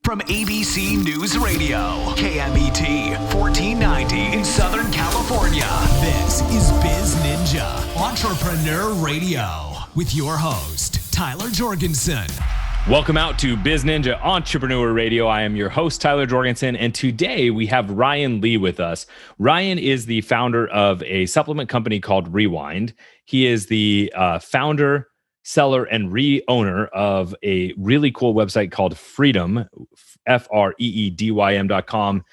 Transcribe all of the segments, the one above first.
From ABC News Radio, KMET 1490 in Southern California. This is Biz Ninja Entrepreneur Radio with your host, Tyler Jorgensen. Welcome out to Biz Ninja Entrepreneur Radio. I am your host, Tyler Jorgensen, and today we have Ryan Lee with us. Ryan is the founder of a supplement company called Rewind. He is the founder, seller, and re-owner of a really cool website called Freedom, FREEDYM.com.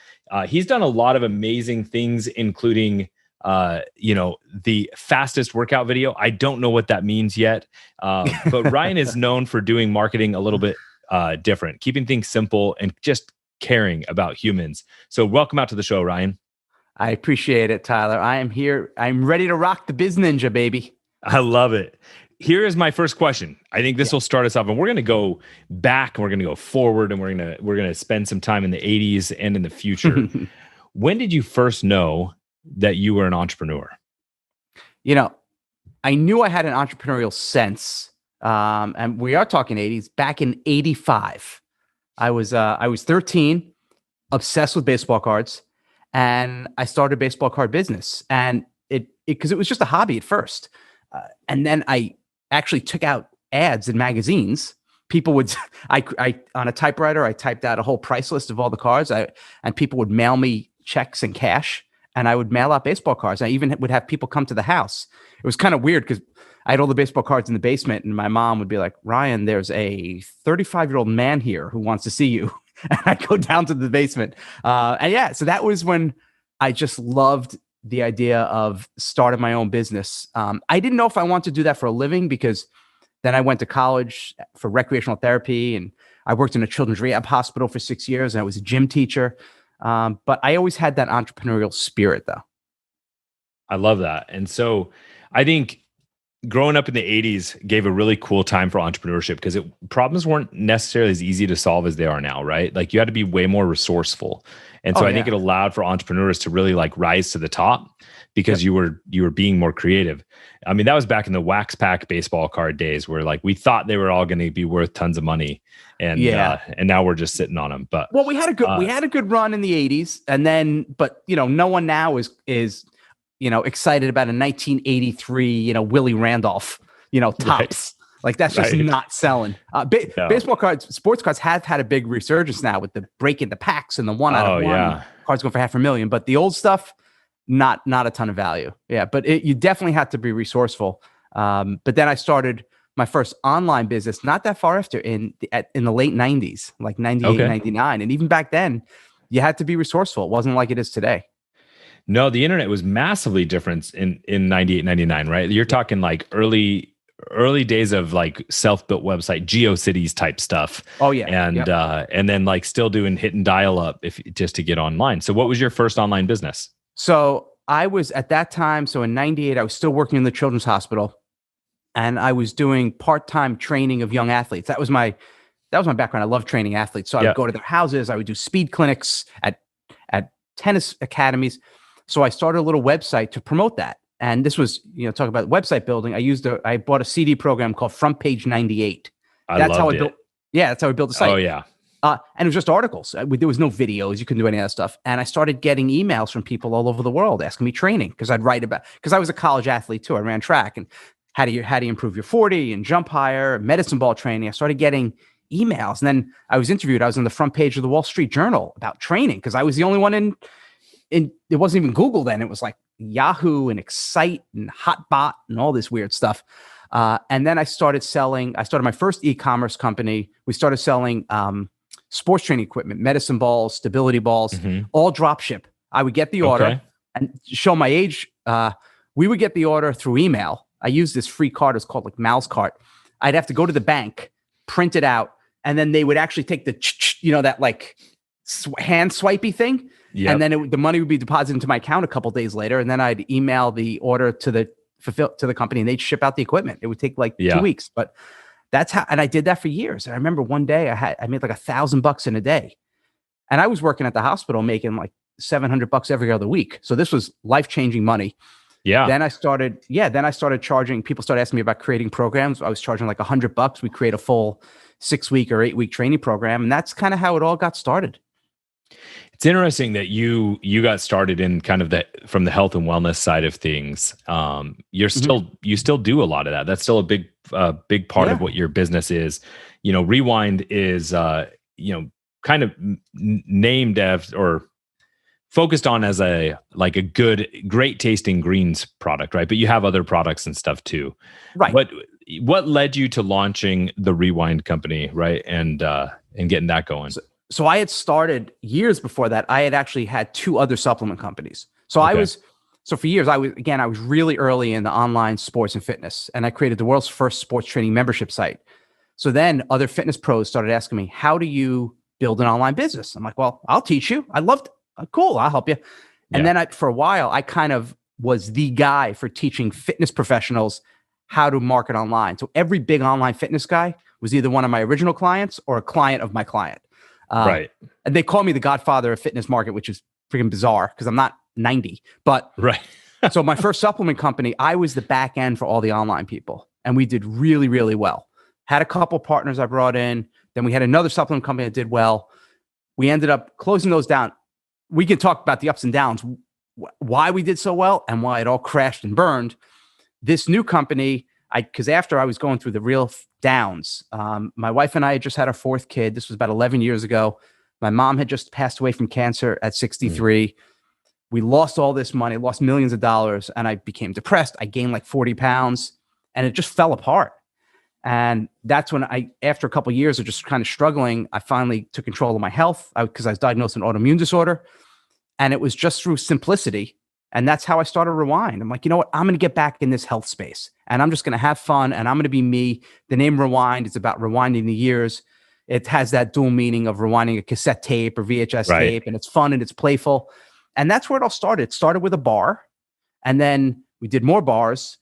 He's done a lot of amazing things, including the fastest workout video. I don't know what that means yet, but Ryan is known for doing marketing a little bit different, keeping things simple and just caring about humans. So welcome out to the show, Ryan. I appreciate it, Tyler. I am here. I'm ready to rock the Biz Ninja, baby. I love it. Here is my first question. I think this will start us off, and we're going to go back and we're going to go forward, and we're going to spend some time in the 80s and in the future. When did you first know that you were an entrepreneur? You know, I knew I had an entrepreneurial sense, and we are talking 80s. Back in 85, I was 13, obsessed with baseball cards, and I started a baseball card business. And because it was just a hobby at first, and then I actually took out ads in magazines. People would, I on a typewriter, I typed out a whole price list of all the cards, and people would mail me checks and cash. And I would mail out baseball cards. I even would have people come to the house. It was kind of weird because I had all the baseball cards in the basement, and my mom would be like, "Ryan, there's a 35-year-old man here who wants to see you." And I'd go down to the basement. So that was when I just loved the idea of starting my own business. I didn't know if I wanted to do that for a living, because then I went to college for recreational therapy, and I worked in a children's rehab hospital for 6 years, and I was a gym teacher. But I always had that entrepreneurial spirit, though. I love that. And so I think growing up in the 80s gave a really cool time for entrepreneurship, because problems weren't necessarily as easy to solve as they are now, right? Like, you had to be way more resourceful. And so I think it allowed for entrepreneurs to really like rise to the top, because you were being more creative. I mean, that was back in the wax pack baseball card days, where like we thought they were all going to be worth tons of money, and now we're just sitting on them. But we had a good run in the 80s, and then no one now is excited about a 1983 Willie Randolph tops. Right. Like, that's just not selling. Baseball cards, sports cards have had a big resurgence now with the break into packs and the one out of one cards going for $500,000. But the old stuff, not a ton of value. Yeah, but you definitely had to be resourceful. But then I started my first online business not that far after in the late 90s, like 98, 99. And even back then, you had to be resourceful. It wasn't like it is today. No, the internet was massively different in 98, 99, right? You're talking like early days of like self-built website, GeoCities type stuff. Oh yeah. And then like still doing hit and dial up just to get online. So what was your first online business? So I was at that time, so in 98, I was still working in the children's hospital, and I was doing part-time training of young athletes. That was my background. I love training athletes. So I would go to their houses. I would do speed clinics at tennis academies. So I started a little website to promote that. And this was, talk about website building. I bought a CD program called Front Page 98. That's how I built the site. Oh yeah. And it was just articles. There was no videos. You couldn't do any of that stuff. And I started getting emails from people all over the world asking me training, because because I was a college athlete too. I ran track, and how do you improve your 40 and jump higher, medicine ball training. I started getting emails, and then I was interviewed. I was on the front page of the Wall Street Journal about training, because I was the only one in it wasn't even Google then. It was like Yahoo and Excite and Hotbot and all this weird stuff. And then I started my first e-commerce company. We started selling sports training equipment, medicine balls, stability balls, all drop ship. I would get the order, and to show my age, we would get the order through email. I used this free card. It's called like Mouse Cart. I'd have to go to the bank, print it out, and then they would actually take that like hand swipey thing. Yep. And then the money would be deposited into my account a couple days later, and then I'd email the order to the company, and they'd ship out the equipment. It would take like 2 weeks, but that's how. And I did that for years. And I remember one day I made like $1,000 in a day, and I was working at the hospital making like $700 every other week. So this was life-changing money. Yeah. Then I started charging. People started asking me about creating programs. I was charging like $100. We create a full 6-week or 8-week training program. And that's kind of how it all got started. It's interesting that you got started in kind of from the health and wellness side of things. You still do a lot of that. That's still a big part of what your business is. Rewind is kind of named as or focused on as a great tasting greens product, right? But you have other products and stuff too, right? What led you to launching the Rewind company, right? And getting that going. So I had started years before that. I had actually had 2 other supplement companies. So for years, I was really early in the online sports and fitness, and I created the world's first sports training membership site. So then other fitness pros started asking me, how do you build an online business? I'm like, well, I'll teach you. I loved it. Cool. I'll help you. And then for a while, I kind of was the guy for teaching fitness professionals how to market online. So every big online fitness guy was either one of my original clients or a client of my client. Right. And they call me the godfather of fitness market, which is freaking bizarre because I'm not 90. But right. So my first supplement company, I was the back end for all the online people. And we did really, really well. Had a couple partners I brought in. Then we had another supplement company that did well. We ended up closing those down. We can talk about the ups and downs, why we did so well and why it all crashed and burned. This new company, because after I was going through the real downs, my wife and I had just had our 4th kid. This was about 11 years ago. My mom had just passed away from cancer at 63. We lost all this money, lost millions of dollars, and I became depressed. I gained like 40 pounds, and it just fell apart. And that's when after a couple of years of just kind of struggling, I finally took control of my health because I was diagnosed with an autoimmune disorder. And it was just through simplicity. And that's how I started Rewind. I'm like, you know what? I'm going to get back in this health space and I'm just going to have fun and I'm going to be me. The name Rewind is about rewinding the years. It has that dual meaning of rewinding a cassette tape or VHS tape, and it's fun and it's playful. And that's where it all started. It started with a bar, and then we did more bars.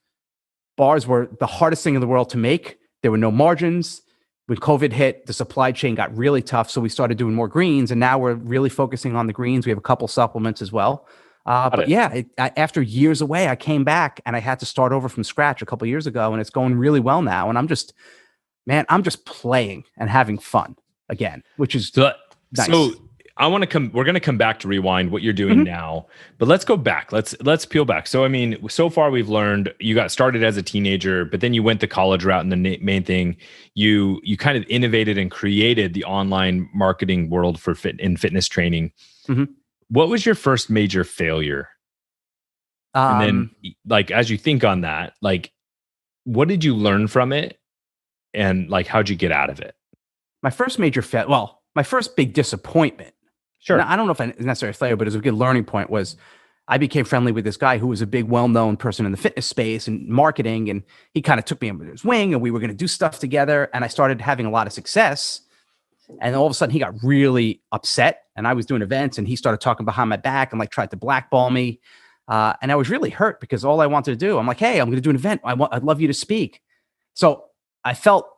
Bars were the hardest thing in the world to make. There were no margins. When COVID hit, the supply chain got really tough. So we started doing more greens, and now we're really focusing on the greens. We have a couple supplements as well. After years away, I came back and I had to start over from scratch a couple of years ago, and it's going really well now. And I'm just playing and having fun again, which is nice. So we're going to come back to Rewind, what you're doing now, but let's go back. Let's peel back. So, I mean, so far we've learned you got started as a teenager, but then you went the college route, and the main thing, you kind of innovated and created the online marketing world for fitness training. What was your first major failure? And then as you think on that, what did you learn from it? And how'd you get out of it? My first major my first big disappointment. Sure. Now, I don't know if it's necessarily a failure, but it was a good learning point. Was I became friendly with this guy who was a big, well-known person in the fitness space and marketing, and he kind of took me under his wing, and we were going to do stuff together. And I started having a lot of success. And all of a sudden, he got really upset, and I was doing events, and he started talking behind my back and tried to blackball me. And I was really hurt because all I wanted to do, I'm like, hey, I'm going to do an event. I'd love you to speak. So I felt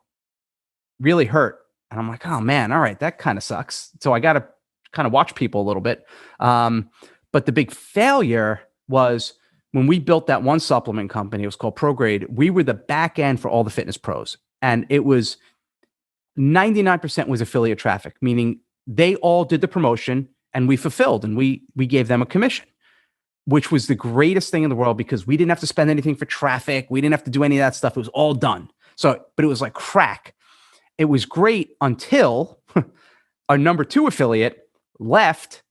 really hurt, and I'm like, oh man, all right, that kind of sucks. So I got to kind of watch people a little bit. But the big failure was when we built that one supplement company. It was called ProGrade. We were the back end for all the fitness pros, and it was 99% was affiliate traffic, meaning they all did the promotion and we fulfilled, and we gave them a commission, which was the greatest thing in the world because we didn't have to spend anything for traffic. We didn't have to do any of that stuff. It was all done. So, but it was like crack. It was great until our number 2 affiliate left,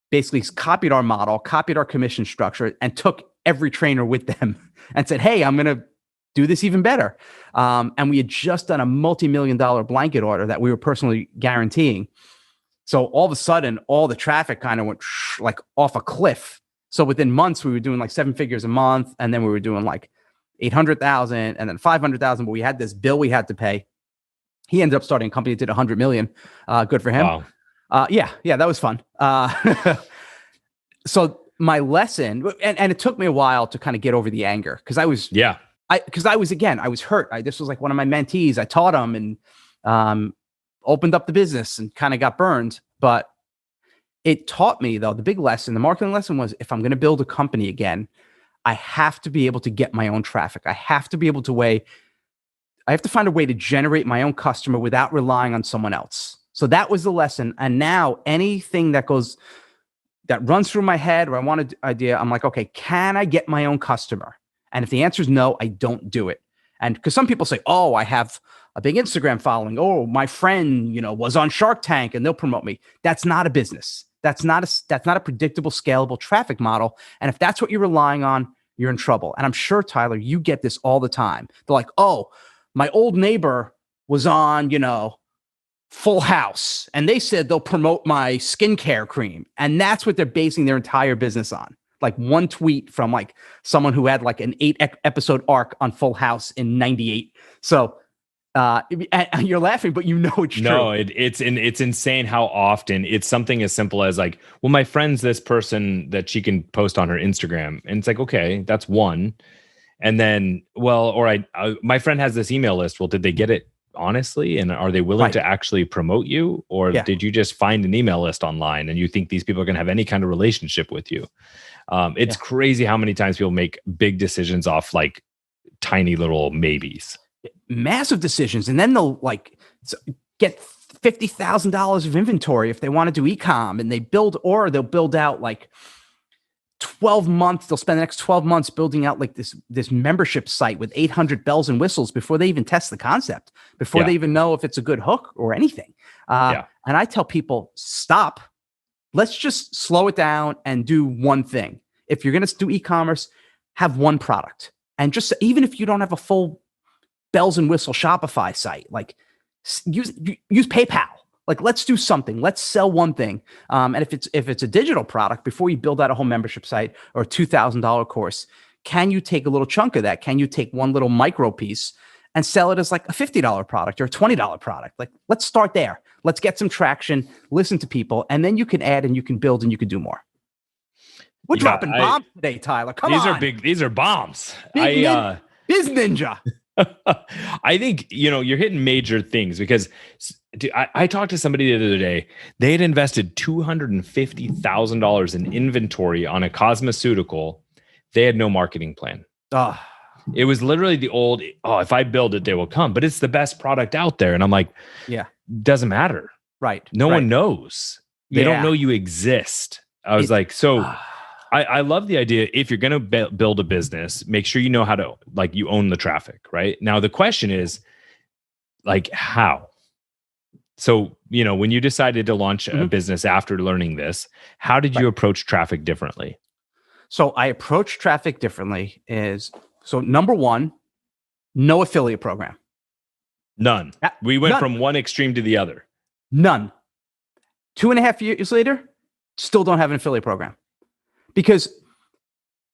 basically copied our model, copied our commission structure, and took every trainer with them and said, hey, I'm going to do this even better. And we had just done a multi-million-dollar blanket order that we were personally guaranteeing. So all of a sudden, all the traffic kind of went off a cliff. So within months, we were doing 7 figures a month. And then we were doing 800,000 and then 500,000. But we had this bill we had to pay. He ended up starting a company that did 100 million. Good for him. Wow. Yeah, that was fun. So my lesson, and it took me a while to kind of get over the anger because I was hurt. This was one of my mentees. I taught him and opened up the business and kind of got burned. But it taught me, though, the big lesson, the marketing lesson was, if I'm going to build a company again, I have to be able to get my own traffic. I have to be able to I have to find a way to generate my own customer without relying on someone else. So that was the lesson. And now anything that runs through my head or I want an idea, I'm like, okay, can I get my own customer? And if the answer is no, I don't do it. And because some people say, oh, I have a big Instagram following. Oh, my friend, was on Shark Tank and they'll promote me. That's not a business. That's not a predictable, scalable traffic model. And if that's what you're relying on, you're in trouble. And I'm sure, Tyler, you get this all the time. They're like, oh, my old neighbor was on, Full House, and they said they'll promote my skincare cream. And that's what they're basing their entire business on. Like one tweet from like someone who had like an 8-episode arc on Full House in 98. So and you're laughing, but it's true. No, it's insane how often it's something as simple as like, well, my friend's this person that she can post on her Instagram. And it's like, okay, that's one. And then, well, or my friend has this email list. Well, did they get it honestly? And are they willing to actually promote you? Or did you just find an email list online and you think these people are going to have any kind of relationship with you? It's crazy how many times people make big decisions off like tiny little maybes. Massive decisions. And then they'll get $50,000 of inventory if they want to do e-com, and they'll build out like 12 months. They'll spend the next 12 months building out like this membership site with 800 bells and whistles before they even test the concept, before they even know if it's a good hook or anything. And I tell people, stop. Let's just slow it down and do one thing. If you're going to do e-commerce, have one product. And just even if you don't have a full bells and whistle Shopify site, like use PayPal. Like, let's do something. Let's sell one thing. And if it's a digital product, before you build out a whole membership site or a $2,000 course, can you take a little chunk of that? Can you take one little micro piece and sell it as like a $50 product or a $20 product? Like, let's start there. Let's get some traction, listen to people, and then you can add and you can build and you can do more. We're dropping bombs today, Tyler. Come on. These are bombs. Biz Ninja. I think, you're hitting major things because I talked to somebody the other day. They had invested $250,000 in inventory on a cosmeceutical. They had no marketing plan. It was literally the old, if I build it, they will come. But it's the best product out there. And I'm like, doesn't matter. Right. No one knows. They don't know you exist. I was like, so I love the idea. If you're going to build a business, make sure you know how to, like, you own the traffic, right? Now, the question is, like, how? So, when you decided to launch a business after learning this, how did you approach traffic differently? So I approach traffic differently so number one, no affiliate program. None. We went from one extreme to the other. None. 2.5 years later, still don't have an affiliate program. Because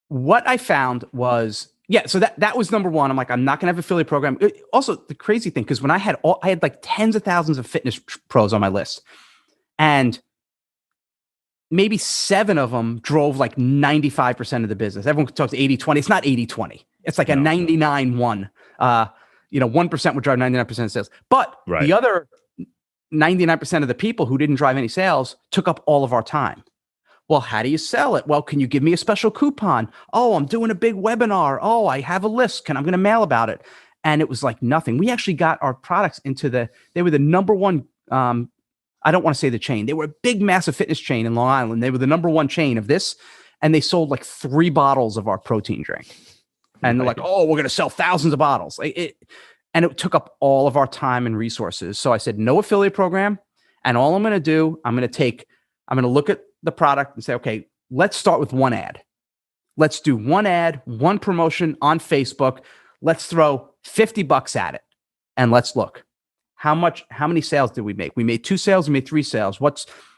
what I found was, so that was number one. I'm like, I'm not going to have an affiliate program. Also, the crazy thing, because when I had like tens of thousands of fitness pros on my list, and maybe 7 of them drove like 95% of the business. Everyone talks 80-20. It's not 80-20. It's like a 99-1. 1% would drive 99% of sales. But the other 99% of the people who didn't drive any sales took up all of our time. Well, how do you sell it? Well, can you give me a special coupon? Oh, I'm doing a big webinar. Oh, I have a list. I'm going to mail about it. And it was like nothing. We actually got our products they were the number one, I don't want to say the chain. They were a big, massive fitness chain in Long Island. They were the number one chain of this. And they sold like 3 bottles of our protein drink. And they're like, oh, we're going to sell thousands of bottles. And it took up all of our time and resources. So I said, no affiliate program. And all I'm going to do, I'm going to look at the product and say, okay, let's start with one ad. Let's do one ad, one promotion on Facebook. Let's throw $50 at it. And let's look. How many sales did we make? We made 2 sales, we made 3 sales.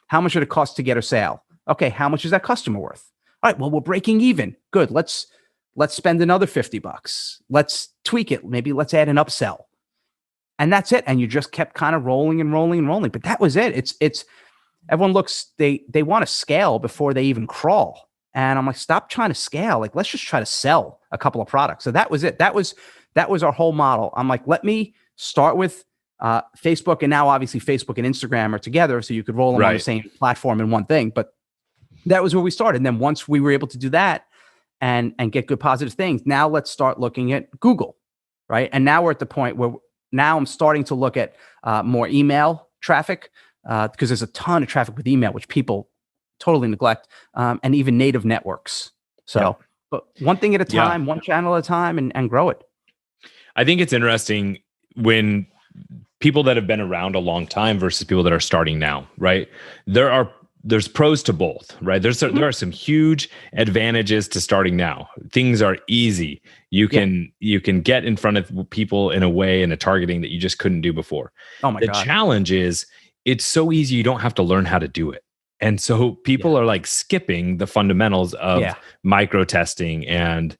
How much did it cost to get a sale? Okay, how much is that customer worth? All right, well, we're breaking even. Good. Let's spend another $50. Let's tweak it. Maybe let's add an upsell. And that's it. And you just kept kind of rolling and rolling and rolling. But that was it. It's everyone looks, they want to scale before they even crawl. And I'm like, stop trying to scale. Like, let's just try to sell a couple of products. So that was it. That was our whole model. I'm like, let me start with Facebook. And now obviously Facebook and Instagram are together. So you could roll them on the same platform in one thing. But that was where we started. And then once we were able to do that and get good positive things, now let's start looking at Google. Right. And now we're at the point where now I'm starting to look at more email traffic because there's a ton of traffic with email, which people totally neglect, and even native networks. So, but one thing at a time, one channel at a time, and grow it. I think it's interesting when people that have been around a long time versus people that are starting now, right? There's pros to both, right? There are some huge advantages to starting now. Things are easy. You can get in front of people in a way and a targeting that you just couldn't do before. Oh my God. The challenge is it's so easy you don't have to learn how to do it. And so people are like skipping the fundamentals of micro testing and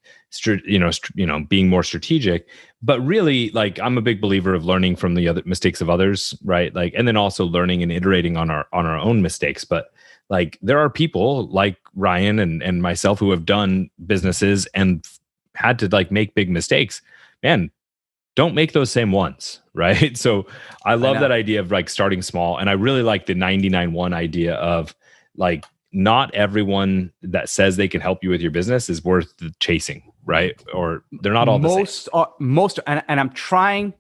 being more strategic. But really, like, I'm a big believer of learning from the other mistakes of others, right? Like, and then also learning and iterating on our own mistakes. But like, there are people like Ryan and myself who have done businesses and had to like make big mistakes. Man, don't make those same ones, right? So I love that idea of like starting small. And I really like the 99-1 idea of like, not everyone that says they can help you with your business is worth the chasing, right? Or they're not all the same. And I'm trying,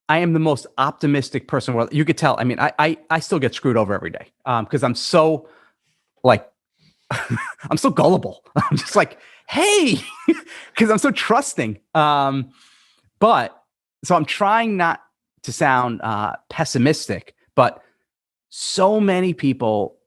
I am the most optimistic person in the world. You could tell, I mean, I still get screwed over every day because I'm so like, I'm so gullible. I'm just like, hey, because I'm so trusting. But so I'm trying not to sound pessimistic, but so many people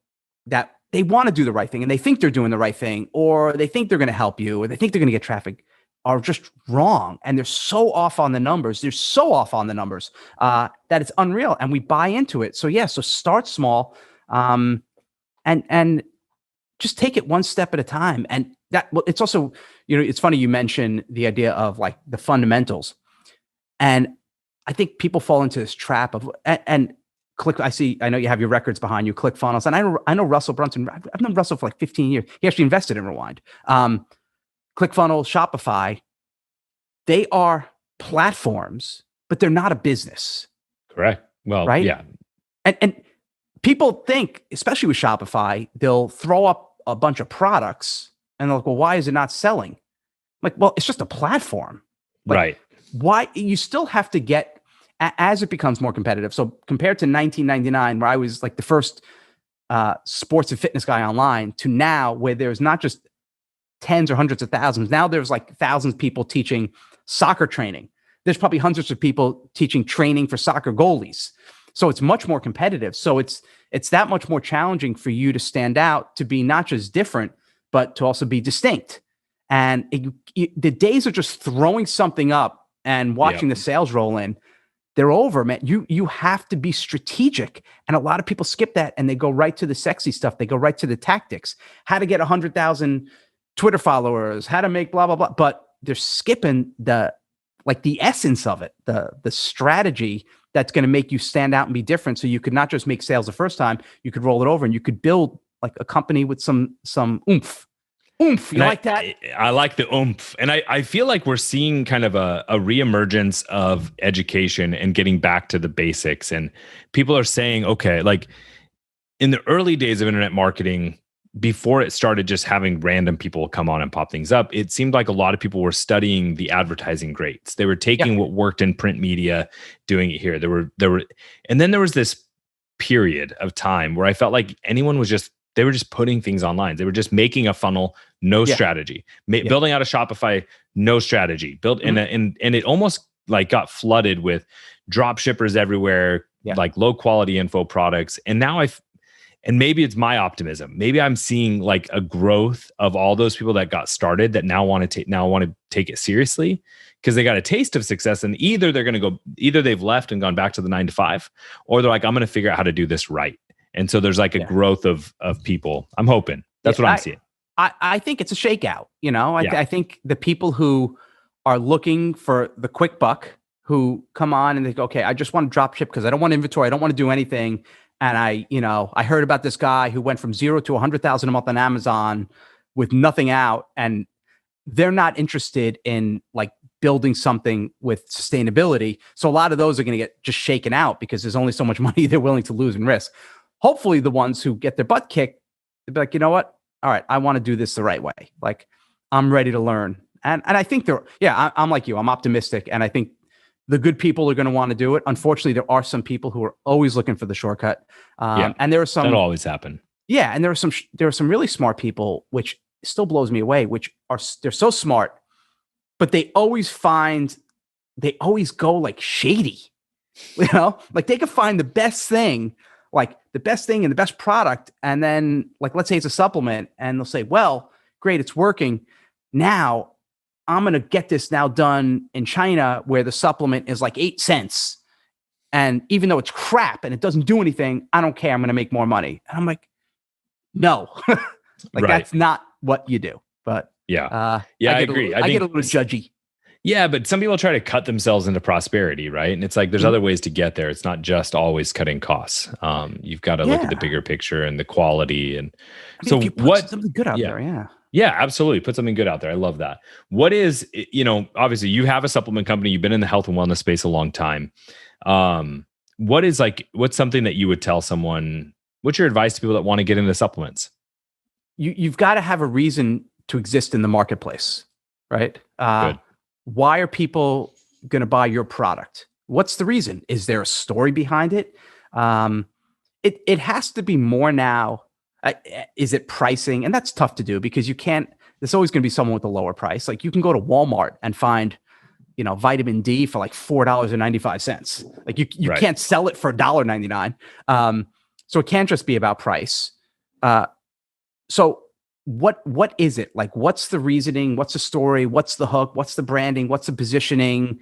that they want to do the right thing and they think they're doing the right thing, or they think they're going to help you, or they think they're going to get traffic, are just wrong. And they're so off on the numbers. They're so off on the numbers that it's unreal. And we buy into it. So so start small and just take it one step at a time. And it's also, it's funny you mentioned the idea of like the fundamentals. And I think people fall into this trap of, and I know you have your records behind you, ClickFunnels. And I know Russell Brunson. I've known Russell for like 15 years. He actually invested in Rewind. ClickFunnels, Shopify, they are platforms, but they're not a business. Correct. Well, right? Yeah. And people think, especially with Shopify, they'll throw up a bunch of products and they're like, well, why is it not selling? Like, well, it's just a platform. Like, right. Why you still have to get, as it becomes more competitive. So compared to 1999, where I was like the first sports and fitness guy online, to now where there's not just tens or hundreds of thousands. Now there's like thousands of people teaching soccer training. There's probably hundreds of people teaching training for soccer goalies. So it's much more competitive. So it's that much more challenging for you to stand out, to be not just different, but to also be distinct. And the days of just throwing something up and watching the sales roll in, they're over, man. You have to be strategic. And a lot of people skip that and they go right to the sexy stuff. They go right to the tactics, how to get 100,000 Twitter followers, how to make blah, blah, blah. But they're skipping the essence of it, the strategy that's going to make you stand out and be different. So you could not just make sales the first time, you could roll it over and you could build like a company with some oomph. Oomph. You like that? I like the oomph. And I feel like we're seeing kind of a reemergence of education and getting back to the basics. And people are saying, okay, like in the early days of internet marketing, before it started just having random people come on and pop things up, it seemed like a lot of people were studying the advertising greats. They were taking what worked in print media, doing it here. And then there was this period of time where I felt like they were just putting things online. They were just making a funnel, no strategy. Building out a Shopify, no strategy. And it almost like got flooded with drop shippers everywhere, like low quality info products. And now and maybe it's my optimism. Maybe I'm seeing like a growth of all those people that got started that now want to take it seriously because they got a taste of success. And either they've left and gone back to the 9-to-5, or they're like, I'm going to figure out how to do this right. And so there's like a growth of people. I'm hoping that's what I'm seeing. I think it's a shakeout. I think the people who are looking for the quick buck, who come on and they go, okay, I just want to drop ship because I don't want inventory. I don't want to do anything. And I heard about this guy who went from 0 to 100,000 a month on Amazon with nothing out, and they're not interested in like building something with sustainability. So a lot of those are going to get just shaken out because there's only so much money they're willing to lose and risk. Hopefully the ones who get their butt kicked, they'll be like, you know what? All right, I want to do this the right way. Like, I'm ready to learn. And I think I'm like you, I'm optimistic. And I think the good people are going to want to do it. Unfortunately, there are some people who are always looking for the shortcut. And there are some that'll always happen. Yeah, and there are some really smart people, which still blows me away. They're so smart, but they always go like shady. Like they could find the best thing and the best product, and then like let's say it's a supplement, and they'll say, "Well, great, it's working. Now I'm going to get this now done in China where the supplement is like 8 cents. And even though it's crap and it doesn't do anything, I don't care. I'm going to make more money." And I'm like, no, that's not what you do. But I agree. I get a little judgy. Yeah, but some people try to cut themselves into prosperity, right? And it's like there's other ways to get there. It's not just always cutting costs. You've got to look at the bigger picture and the quality. And so if you put something good out there, Yeah, absolutely. Put something good out there. I love that. What is, obviously you have a supplement company. You've been in the health and wellness space a long time. What's something that you would tell someone? What's your advice to people that want to get into supplements? You've got to have a reason to exist in the marketplace, right? Good. Why are people going to buy your product? What's the reason? Is there a story behind it? It has to be more now. Is it pricing? And that's tough to do because there's always going to be someone with a lower price. Like you can go to Walmart and find, vitamin D for like $4.95. Like you can't sell it for $1.99. So it can't just be about price. So what is it? Like, what's the reasoning? What's the story? What's the hook? What's the branding? What's the positioning?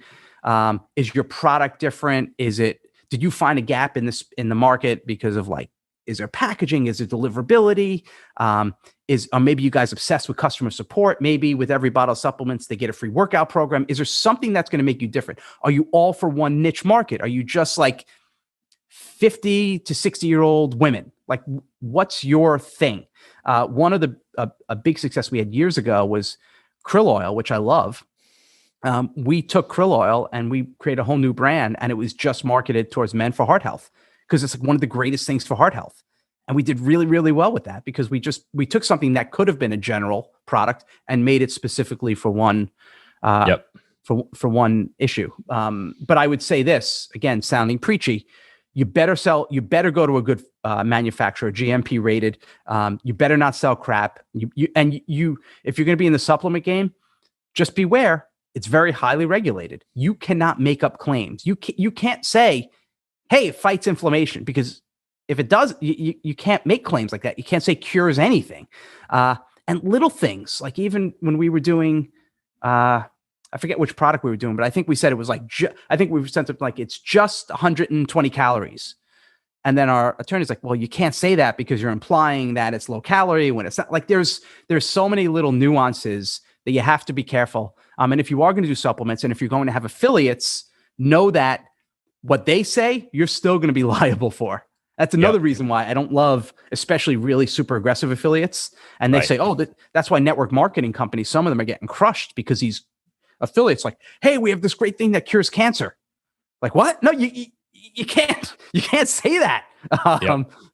Is your product different? Did you find a gap in the market because of like, is there packaging? Is there deliverability? Or maybe you guys obsessed with customer support? Maybe with every bottle of supplements, they get a free workout program. Is there something that's going to make you different? Are you all for one niche market? Are you just like 50 to 60-year-old women? Like, what's your thing? One of a big success we had years ago was krill oil, which I love. We took krill oil and we created a whole new brand, and it was just marketed towards men for heart health because it's like one of the greatest things for heart health. And we did really, really well with that because we took something that could have been a general product and made it specifically for one, for one issue. But I would say this, again, sounding preachy, you better go to a good manufacturer, GMP rated. You better not sell crap. If you're going to be in the supplement game, just beware. It's very highly regulated. You cannot make up claims. You can't say, hey, it fights inflammation, because if it does, you can't make claims like that. You can't say cures anything. And little things, like even when we were doing, I forget which product we were doing, but I think we said it was like, I think we sent it like, it's just 120 calories. And then our attorney's like, well, you can't say that because you're implying that it's low calorie when it's not. Like there's so many little nuances that you have to be careful. And if you are going to do supplements, and if you're going to have affiliates, know that what they say, you're still going to be liable for. That's another reason why I don't love, especially really super aggressive affiliates. And they say, oh, that's why network marketing companies, some of them are getting crushed because these affiliates like, hey, we have this great thing that cures cancer. Like, what? No, you can't say that.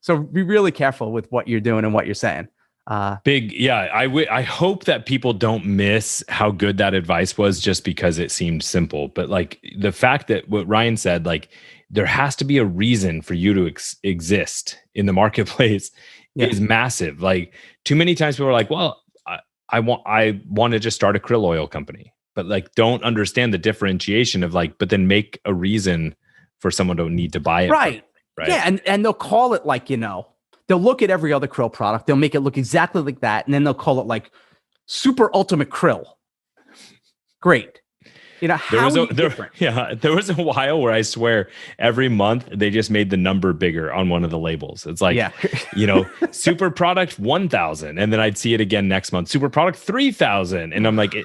So be really careful with what you're doing and what you're saying. I hope that people don't miss how good that advice was just because it seemed simple. But like the fact that what Ryan said, like there has to be a reason for you to exist in the marketplace is massive. Like too many times people are like, well, I want to just start a krill oil company, but like don't understand the differentiation of like, but then make a reason for someone to need to buy it. Right. Yeah. And they'll call it like, they'll look at every other krill product. They'll make it look exactly like that. And then they'll call it like super ultimate krill. Great. There was a while where I swear every month they just made the number bigger on one of the labels. It's like, super product 1,000. And then I'd see it again next month, super product 3,000. And I'm like,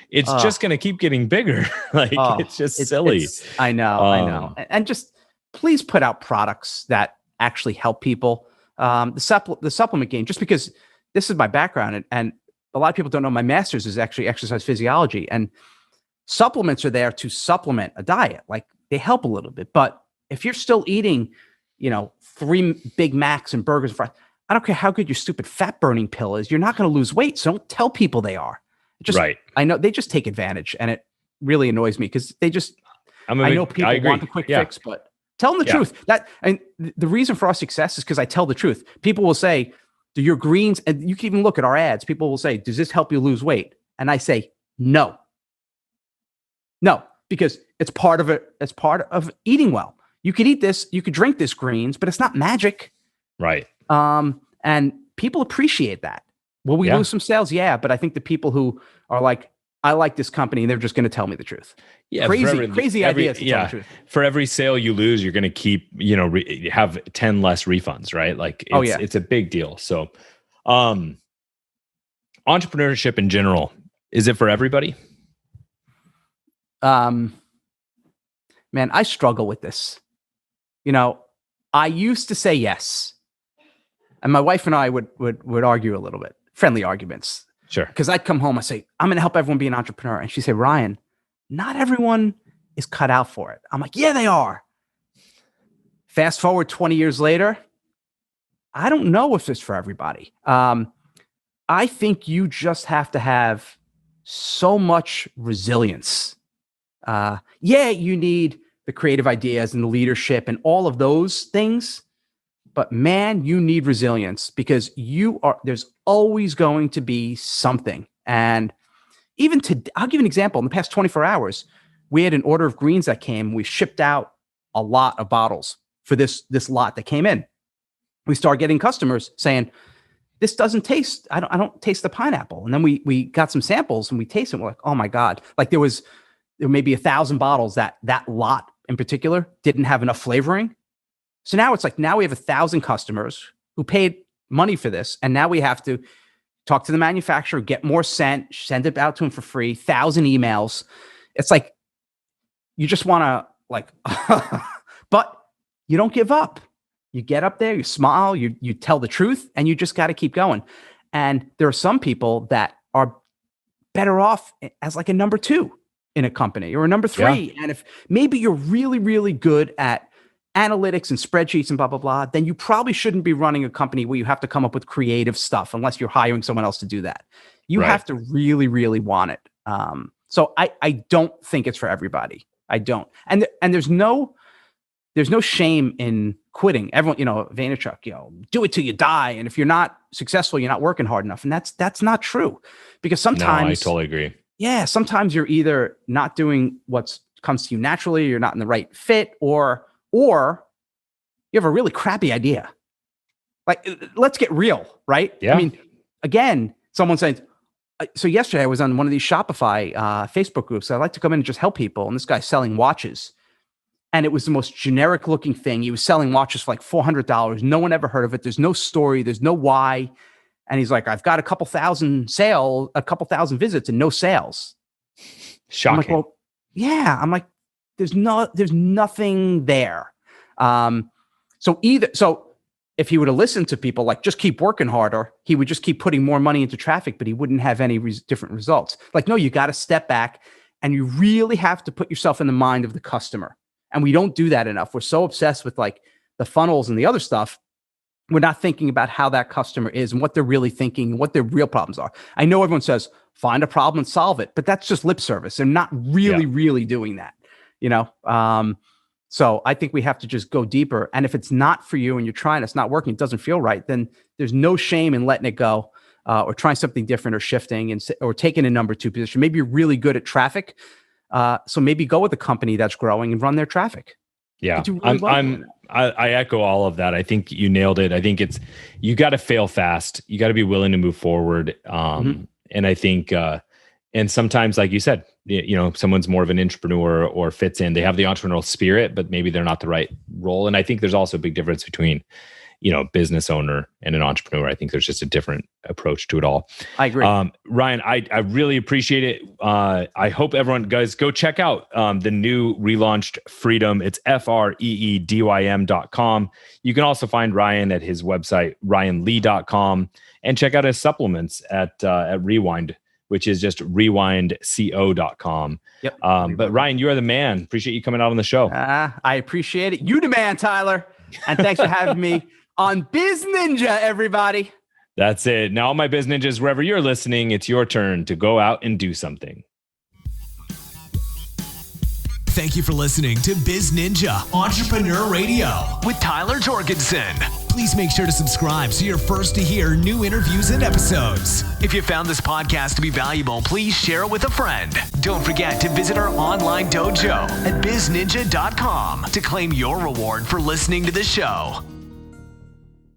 it's just going to keep getting bigger. Like it's just silly. I know. And just please put out products that actually help people. The supplement game, just because this is my background and a lot of people don't know my master's is actually exercise physiology, and supplements are there to supplement a diet. Like they help a little bit, but if you're still eating, 3 Big Macs and burgers and fries, I don't care how good your stupid fat burning pill is, you're not going to lose weight. So don't tell people they are. I know they just take advantage, and it really annoys me because I know people want the quick fix, but tell them the truth. The reason for our success is because I tell the truth. People will say, do your greens, and you can even look at our ads, people will say, does this help you lose weight? And I say, no, because it's part of it. It's part of eating well. You could eat this, you could drink this greens, but it's not magic. Right. And people appreciate that. Will we lose some sales? Yeah. But I think the people who are like, I like this company, and they're just going to tell me the truth. Yeah. Crazy ideas to tell the truth. For every sale you lose, you're going to keep, have 10 less refunds, right? Like, it's a big deal. So, entrepreneurship in general, is it for everybody? Man, I struggle with this. I used to say yes. And my wife and I would argue a little bit, friendly arguments. Sure. Because I'd come home, I say, I'm going to help everyone be an entrepreneur. And she'd say, Ryan, not everyone is cut out for it. I'm like, yeah, they are. Fast forward 20 years later, I don't know if it's for everybody. I think you just have to have so much resilience. You need the creative ideas and the leadership and all of those things. But man, you need resilience because there's always going to be something. And even I'll give you an example. In the past 24 hours, we had an order of greens that came. We shipped out a lot of bottles for this lot that came in. We started getting customers saying, this doesn't taste, I don't taste the pineapple. And then we got some samples and we tasted it. We're like, oh my God. Like there may be 1,000 bottles that lot in particular didn't have enough flavoring. So now it's like, now we have 1,000 customers who paid money for this. And now we have to talk to the manufacturer, get more sent, send it out to them for free, 1,000 emails. It's like, you just want to but you don't give up. You get up there, you smile, you tell the truth, and you just got to keep going. And there are some people that are better off as like a number 2 in a company or a number 3. Yeah. And if maybe you're really, really good at analytics and spreadsheets and blah, blah, blah, then you probably shouldn't be running a company where you have to come up with creative stuff unless you're hiring someone else to do that. You have to really, really want it. So I don't think it's for everybody. I don't. And there's no shame in quitting. Everyone, Vaynerchuk, do it till you die. And if you're not successful, you're not working hard enough. And that's not true, because sometimes I totally agree. Yeah. Sometimes you're either not doing what comes to you naturally, you're not in the right fit, or you have a really crappy idea. Like, let's get real, right? Yeah. I mean, again, someone saying, so yesterday I was on one of these Shopify Facebook groups. I like to come in and just help people. And this guy's selling watches. And it was the most generic looking thing. He was selling watches for like $400. No one ever heard of it. There's no story. There's no why. And he's like, I've got a couple thousand visits and no sales. Shocking. I'm like, well, yeah. I'm like, there's nothing there. So if he would have listened to people, like, just keep working harder, he would just keep putting more money into traffic, but he wouldn't have any different results. Like, no, you got to step back and you really have to put yourself in the mind of the customer. And we don't do that enough. We're so obsessed with like the funnels and the other stuff. We're not thinking about how that customer is and what they're really thinking and what their real problems are. I know everyone says, find a problem and solve it, but that's just lip service. They're not really doing that, So I think we have to just go deeper. And if it's not for you and you're trying, it's not working, it doesn't feel right, then there's no shame in letting it go, or trying something different, or shifting or taking a number 2 position. Maybe you're really good at traffic. So maybe go with a company that's growing and run their traffic. Yeah, I echo all of that. I think you nailed it. I think you got to fail fast. You got to be willing to move forward. And I think, and sometimes, like you said, someone's more of an entrepreneur or fits in. They have the entrepreneurial spirit, but maybe they're not the right role. And I think there's also a big difference between, business owner and an entrepreneur. I think there's just a different approach to it all. I agree. Ryan, I really appreciate it. I hope everyone, guys, go check out the new relaunched Freedom. It's FREEDYM.com. You can also find Ryan at his website, ryanlee.com, and check out his supplements at Rewind, which is just rewindco.com. Yep. But Ryan, you are the man. Appreciate you coming out on the show. I appreciate it. You the man, Tyler. And thanks for having me on Biz Ninja, everybody. That's it. Now, all my Biz Ninjas, wherever you're listening, it's your turn to go out and do something. Thank you for listening to Biz Ninja Entrepreneur Radio with Tyler Jorgensen. Please make sure to subscribe so you're first to hear new interviews and episodes. If you found this podcast to be valuable, please share it with a friend. Don't forget to visit our online dojo at bizninja.com to claim your reward for listening to the show.